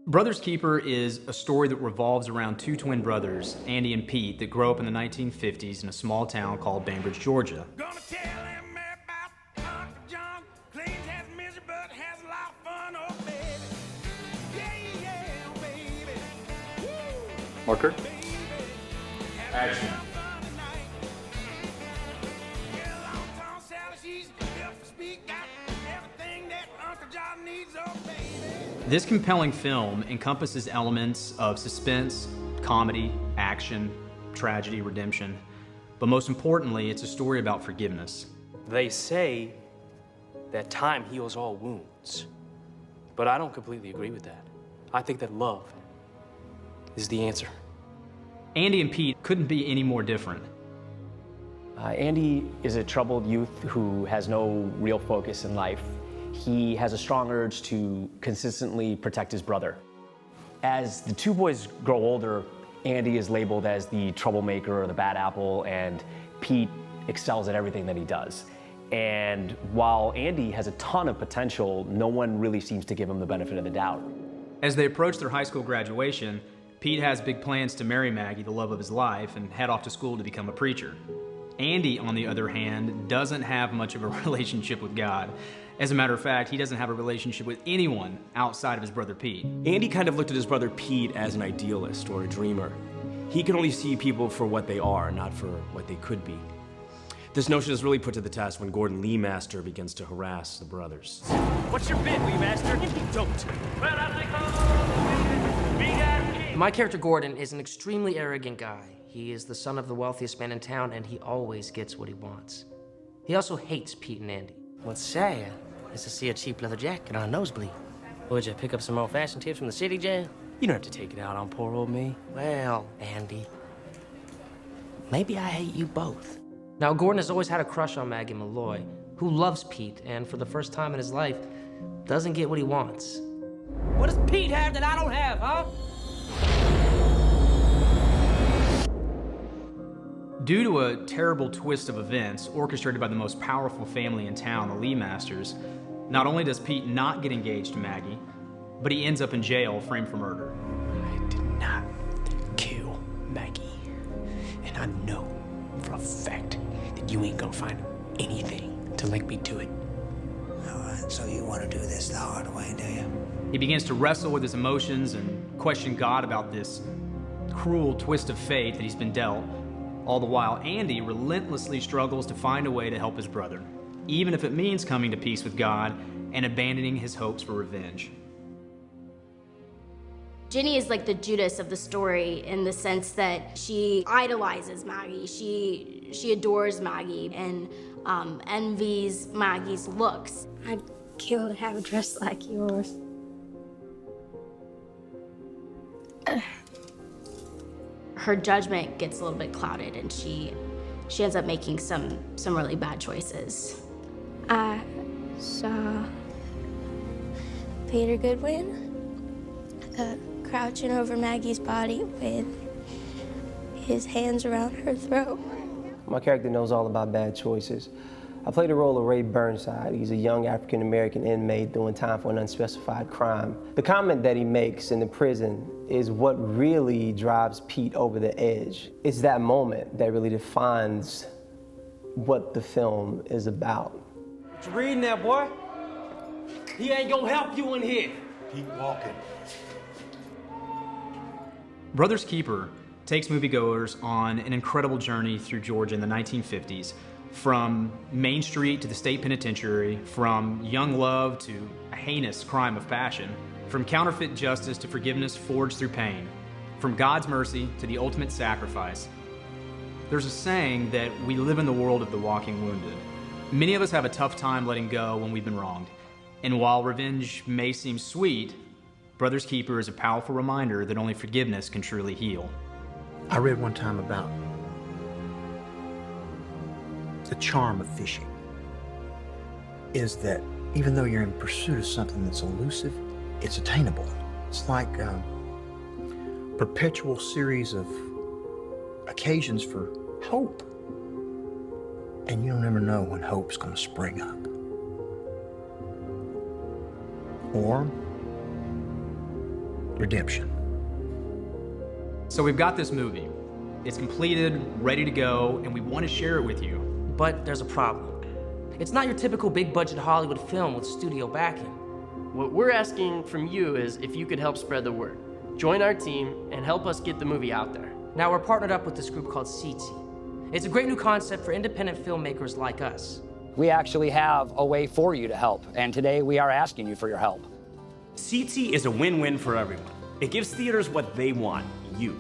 Brother's Keeper is a story that revolves around two twin brothers, Andy and Pete, that grow up in the 1950s in a small town called Bainbridge, Georgia. Gonna tell him about Uncle John. Claims has misery, but has a lot of fun, oh baby. Yeah, yeah, baby. Woo. Marker. Action. This compelling film encompasses elements of suspense, comedy, action, tragedy, redemption, but most importantly, it's a story about forgiveness. They say that time heals all wounds, but I don't completely agree with that. I think that love is the answer. Andy and Pete couldn't be any more different. Andy is a troubled youth who has no real focus in life. He has a strong urge to consistently protect his brother. As the two boys grow older, Andy is labeled as the troublemaker or the bad apple, and Pete excels at everything that he does. And while Andy has a ton of potential, no one really seems to give him the benefit of the doubt. As they approach their high school graduation, Pete has big plans to marry Maggie, the love of his life, and head off to school to become a preacher. Andy, on the other hand, doesn't have much of a relationship with God. As a matter of fact, he doesn't have a relationship with anyone outside of his brother Pete. Andy kind of looked at his brother Pete as an idealist or a dreamer. He can only see people for what they are, not for what they could be. This notion is really put to the test when Gordon Lee Master begins to harass the brothers. What's your bid, Lee Master? Don't. My character Gordon is an extremely arrogant guy. He is the son of the wealthiest man in town, and he always gets what he wants. He also hates Pete and Andy. What's sad is to see a cheap leather jacket on a nosebleed. Would you pick up some old-fashioned tips from the city jail? You don't have to take it out on poor old me. Well, Andy, maybe I hate you both. Now, Gordon has always had a crush on Maggie Malloy, who loves Pete, and for the first time in his life, doesn't get what he wants. What does Pete have that I don't have, huh? Due to a terrible twist of events orchestrated by the most powerful family in town, the Lee Masters, not only does Pete not get engaged to Maggie, but he ends up in jail framed for murder. I did not kill Maggie. And I know for a fact that you ain't gonna find anything to make me do it. All right, so you want to do this the hard way, do you? He begins to wrestle with his emotions and question God about this cruel twist of fate that he's been dealt. All the while, Andy relentlessly struggles to find a way to help his brother, even if it means coming to peace with God and abandoning his hopes for revenge. Ginny is like the Judas of the story in the sense that she idolizes Maggie. She adores Maggie and envies Maggie's looks. I'd kill to have a dress like yours. Her judgment gets a little bit clouded, and she ends up making some really bad choices. I saw Peter Goodwin crouching over Maggie's body with his hands around her throat. My character knows all about bad choices. I played the role of Ray Burnside. He's a young African-American inmate doing time for an unspecified crime. The comment that he makes in the prison is what really drives Pete over the edge. It's that moment that really defines what the film is about. What you reading there, boy? He ain't gonna help you in here. Keep walking. Brother's Keeper takes moviegoers on an incredible journey through Georgia in the 1950s, from Main Street to the state penitentiary, from young love to a heinous crime of passion, from counterfeit justice to forgiveness forged through pain, from God's mercy to the ultimate sacrifice. There's a saying that we live in the world of the walking wounded. Many of us have a tough time letting go when we've been wronged. And while revenge may seem sweet, Brother's Keeper is a powerful reminder that only forgiveness can truly heal. I read one time about the charm of fishing is that even though you're in pursuit of something that's elusive, it's attainable. It's like a perpetual series of occasions for hope. And you don't ever know when hope's going to spring up. Or redemption. So we've got this movie. It's completed, ready to go, and we want to share it with you. But there's a problem. It's not your typical big-budget Hollywood film with studio backing. What we're asking from you is if you could help spread the word. Join our team and help us get the movie out there. Now we're partnered up with this group called Tsitsi. It's a great new concept for independent filmmakers like us. We actually have a way for you to help, and today we are asking you for your help. Tsitsi is a win-win for everyone. It gives theaters what they want, you.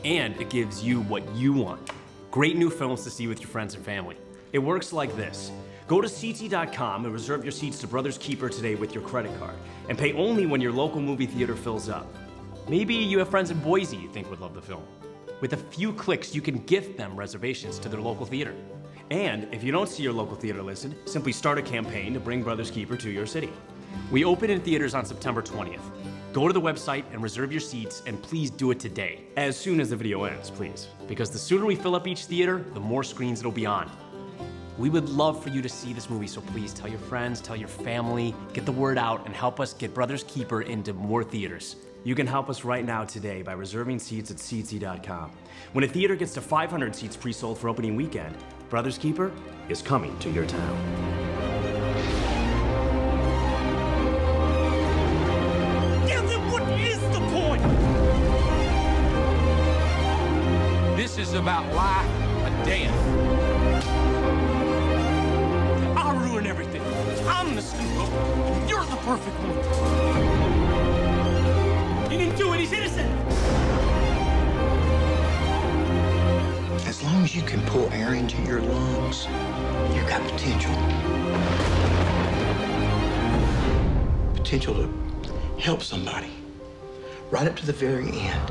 And it gives you what you want. Great new films to see with your friends and family. It works like this. Go to Tsitsi.com and reserve your seats to Brothers Keeper today with your credit card, and pay only when your local movie theater fills up. Maybe you have friends in Boise you think would love the film. With a few clicks, you can gift them reservations to their local theater. And if you don't see your local theater listed, simply start a campaign to bring Brothers Keeper to your city. We open in theaters on September 20th. Go to the website and reserve your seats, and please do it today. As soon as the video ends, please. Because the sooner we fill up each theater, the more screens it'll be on. We would love for you to see this movie, so please tell your friends, tell your family, get the word out, and help us get Brothers Keeper into more theaters. You can help us right now today by reserving seats at Tsitsi.com. When a theater gets to 500 seats pre-sold for opening weekend, Brothers Keeper is coming to your town. Yeah, then what is the point? This is about life or death. I'll ruin everything. I'm the screw-up. You're the perfect one. He didn't do it. He's innocent. As long as you can pull air into your lungs, you've got potential. Potential to help somebody. Right up to the very end.